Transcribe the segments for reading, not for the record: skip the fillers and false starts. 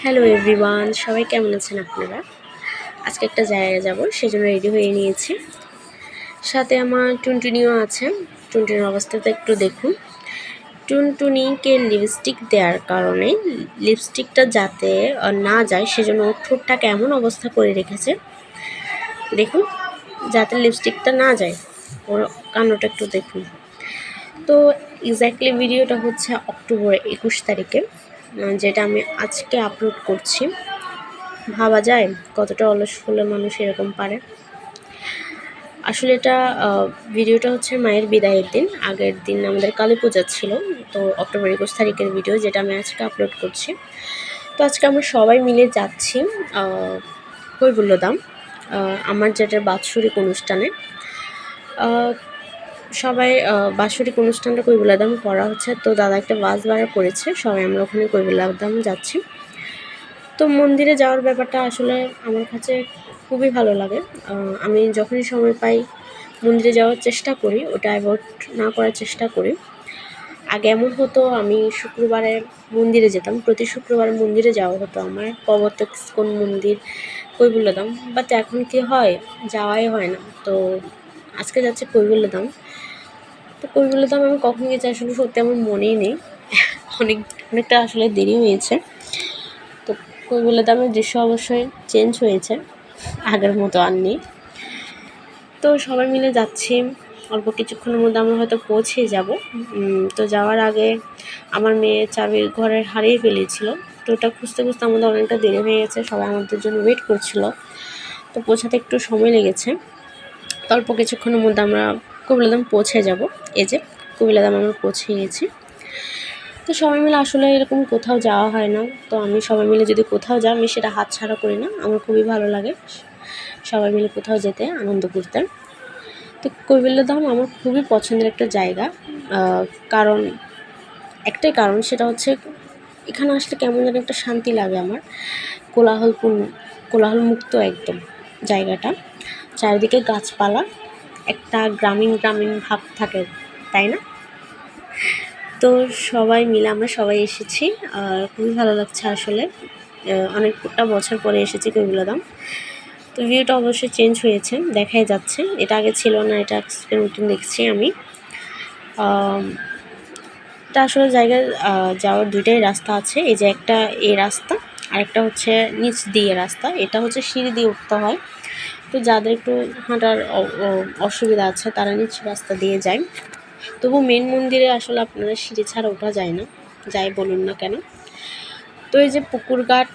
Hello everyone, সবাই কেমন আছেন আপনারা? আজকে একটা জায়গায় যাব, সেজন্য রেডি হয়ে নিয়েছি। সাথে আমার টুনটুনিও আছে। টুনটুনির অবস্থাটা একটু দেখুন। টুনটুনিকে লিপস্টিক দেওয়ার কারণে লিপস্টিকটা যাতে না যায় সেজন্য ওর ঠোঁটটা কেমন অবস্থা করে রেখেছে দেখুন, যাতে লিপস্টিকটা না যায়। ওর কান্ডটা একটু দেখুন। তো এক্স্যাক্টলি ভিডিওটা হচ্ছে অক্টোবর 21 তারিখে, যেটা আমি আজকে আপলোড করছি। ভাবা যায় কতটা অলস হলে মানুষ এরকম পারে। আসলে এটা ভিডিওটা হচ্ছে মায়ের বিদায়ের দিন, আগের দিন আমাদের কালী পূজা ছিল। তো অক্টোবর 21 তারিখের ভিডিও, যেটা আমি আজকে আপলোড করছি। তো আজকে আমরা সবাই মিলে যাচ্ছি কৈবল্যধাম, আমার যেটা বাৎসরিক অনুষ্ঠানে। সবাই বাৎসরিক অনুষ্ঠানটা কৈবল্যধাম করা হচ্ছে। তো দাদা একটা বাস ভাড়া করেছে, সবাই আমরা ওখানে কৈবল্যধাম যাচ্ছি। তো মন্দিরে যাওয়ার ব্যাপারটা আসলে আমার কাছে খুবই ভালো লাগে। আমি যখনই সময় পাই মন্দিরে যাওয়ার চেষ্টা করি, ওটা অ্যাভয়েড না করার চেষ্টা করি। আগে এমন হতো, আমি শুক্রবারে মন্দিরে যেতাম, প্রতি শুক্রবার মন্দিরে যাওয়া হতো আমার, প্রবর্তক ইস্কন মন্দির, কৈবল্যধাম। বাট এখন কি হয়, যাওয়াই হয় না। তো আজকে যাচ্ছে কৈবল্যধাম। তো কৈবল্যধাম আমি কখন গেছি আসলে সত্যি আমার মনেই নেই, অনেকটা আসলে দেরি হয়েছে। তো কৈবল্যধামের দৃশ্য অবশ্যই চেঞ্জ হয়েছে, আগের মতো আর নেই। তো সবাই মিলে যাচ্ছি, অল্প কিছুক্ষণের মধ্যে আমরা হয়তো পৌঁছে যাব। তো যাওয়ার আগে আমার মেয়ে চাবি ঘরে হারিয়ে ফেলেছিল। তো ওটা খুঁজতে খুঁজতে আমাদের অনেকটা দেরি হয়ে গেছে, সবাই আমাদের জন্য ওয়েট করছিল। তো পৌঁছাতে একটু সময় লেগেছে। তো অল্প কিছুক্ষণের মধ্যে আমরা কৈবল্যধাম পৌঁছে যাব। এই যে কৈবল্যধাম আমরা পৌঁছে গেছি। তো সবাই মিলে আসলে এরকম কোথাও যাওয়া হয় না। তো আমি সবাই মিলে যদি কোথাও যাই, আমি সেটা হাতছাড়া করি না। আমার খুবই ভালো লাগে সবাই মিলে কোথাও যেতে, আনন্দ করতে। তো কৈবল্যধাম আমার খুবই পছন্দের একটা জায়গা। কারণ একটাই কারণ, সেটা হচ্ছে এখানে আসলে কেমন যেন একটা শান্তি লাগে আমার। কোলাহলমুক্ত একদম জায়গাটা, চারিদিকে গাছপালা, একটা গ্রামীণ গ্রামীণ ভাব থাকে, তাই না? তো সবাই মিলে আমরা সবাই এসেছি, আর খুবই ভালো লাগছে আসলে। অনেকটা বছর পরে এসেছি কৈবল্যধাম। তো ভিউটা অবশ্যই চেঞ্জ হয়েছে, দেখাই যাচ্ছে। এটা আগে ছিল না, এটা আজকে নতুন দেখছি আমি। এটা আসলে জায়গায় যাওয়ার দুইটাই রাস্তা আছে। এই যে একটা এই রাস্তা, আর একটা হচ্ছে নিচ দিয়ে রাস্তা। এটা হচ্ছে সিঁড়ি দিয়ে উঠতে হয়। তো যাদের একটু হাঁটার অসুবিধা আছে তারা নিচ রাস্তা দিয়ে যায়। তবু মেন মন্দিরে আসলে আপনারা সিঁড়ি ছাড়া ওঠা যায় না, যাই বলুন না কেন। তো এই যে পুকুর ঘাট,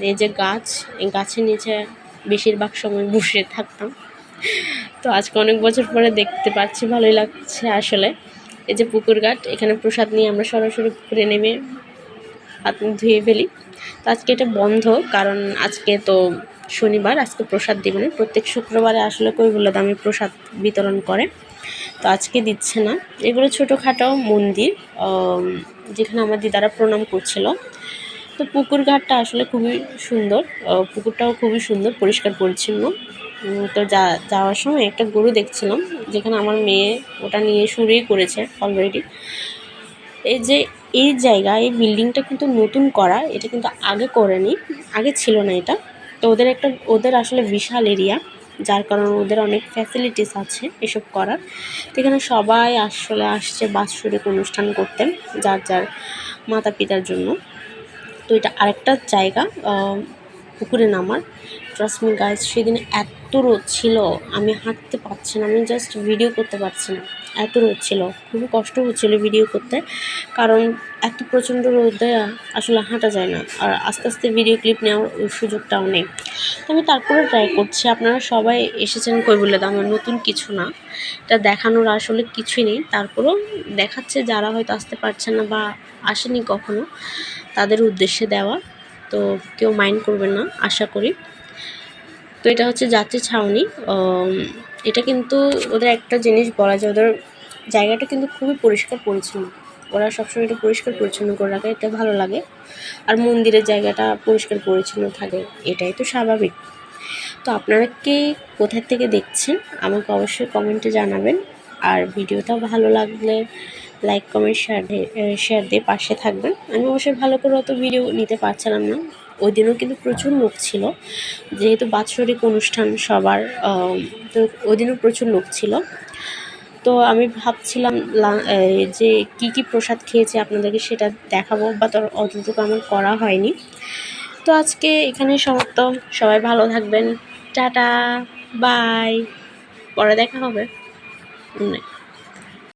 এই যে গাছ, এই গাছের নিচে বেশিরভাগ সময় বসে থাকতাম। তো আজকে অনেক বছর পরে দেখতে পাচ্ছি, ভালোই লাগছে আসলে। এই যে পুকুর ঘাট, এখানে প্রসাদ নিয়ে আমরা সরাসরি পুকুরে নেমে হাত মুখ ধুয়ে ফেলি। তো আজকে এটা বন্ধ, কারণ আজকে তো শনিবার, আজকে প্রসাদ দেবে না। প্রত্যেক শুক্রবারে আসলে কৈবল্যধামে প্রসাদ বিতরণ করে, তো আজকে দিচ্ছে না। এগুলো ছোটোখাটো মন্দির, যেখানে আমার দিদারা প্রণাম করছিল। তো পুকুর ঘাটটা আসলে খুবই সুন্দর, পুকুরটাও খুবই সুন্দর, পরিষ্কার পরিচ্ছন্ন। তো যাওয়ার সময় একটা গরু দেখছিলাম, যেখানে আমার মেয়ে ওটা নিয়ে শুরুই করেছে অলরেডি। এই যে এই জায়গা, এই বিল্ডিংটা কিন্তু নতুন করা, এটা কিন্তু আগে করেনি, আগে ছিল না এটা। তো ওদের আসলে বিশাল এরিয়া, যার কারণে ওদের অনেক ফ্যাসিলিটিস আছে এসব করার। তো এখানে সবাই আসলে আসছে বাৎসরিক অনুষ্ঠান করতে, যার যার মাতা পিতার জন্য। তো এটা আরেকটা জায়গা পুকুরে নামার। ট্রাস্ট মি গাইস, সেদিন এত রোদ ছিল, আমি হাঁটতে পারছি না, আমি জাস্ট ভিডিও করতে পারছি না, এত রোদ ছিল। খুবই কষ্ট হচ্ছিলো ভিডিও করতে, কারণ এত প্রচণ্ড রোদে আসলে হাঁটা যায় না, আর আস্তে আস্তে ভিডিও ক্লিপ নেওয়ার ওই সুযোগটাও নেই। তো আমি তারপরে ট্রাই করছি। আপনারা সবাই এসেছেন কৈবল্যধাম, আমার নতুন কিছু না, এটা দেখানোর আসলে কিছুই নেই। তারপরেও দেখাচ্ছে, যারা হয়তো আসতে পারছেন না বা আসেনি কখনো, তাদের উদ্দেশ্যে দেওয়া। তো কেউ মাইন্ড করবেন না আশা করি। তো এটা হচ্ছে যাত্রী ছাউনি। এটা কিন্তু ওদের একটা জিনিস বলা যায়, ওদের জায়গাটা কিন্তু খুবই পরিষ্কার পরিচ্ছন্ন। ওরা সবসময় এটা পরিষ্কার পরিচ্ছন্ন করে রাখে, এটা ভালো লাগে। আর মন্দিরের জায়গাটা পরিষ্কার পরিচ্ছন্ন থাকে, এটাই তো স্বাভাবিক। তো আপনারা কে কোথা থেকে দেখছেন আমাকে অবশ্যই কমেন্টে জানাবেন। আর ভিডিওটা ভালো লাগলে লাইক কমেন্ট শেয়ার দিয়ে পাশে থাকবেন। আমি অবশ্যই ভালো করে অত ভিডিও নিতে পারছিলাম না, ওই দিনও কিন্তু প্রচুর লোক ছিল, যেহেতু বাৎসরিক অনুষ্ঠান সবার, তো ওই দিনও প্রচুর লোক ছিল। তো আমি ভাবছিলাম যে কি কি প্রসাদ খেয়েছি আপনাদেরকে সেটা দেখাবো, বা তোর অতটুকু আমার করা হয়নি। তো আজকে এখানে সমাপ্ত। সবাই ভালো থাকবেন, টাটা, বাই, পরে দেখা হবে।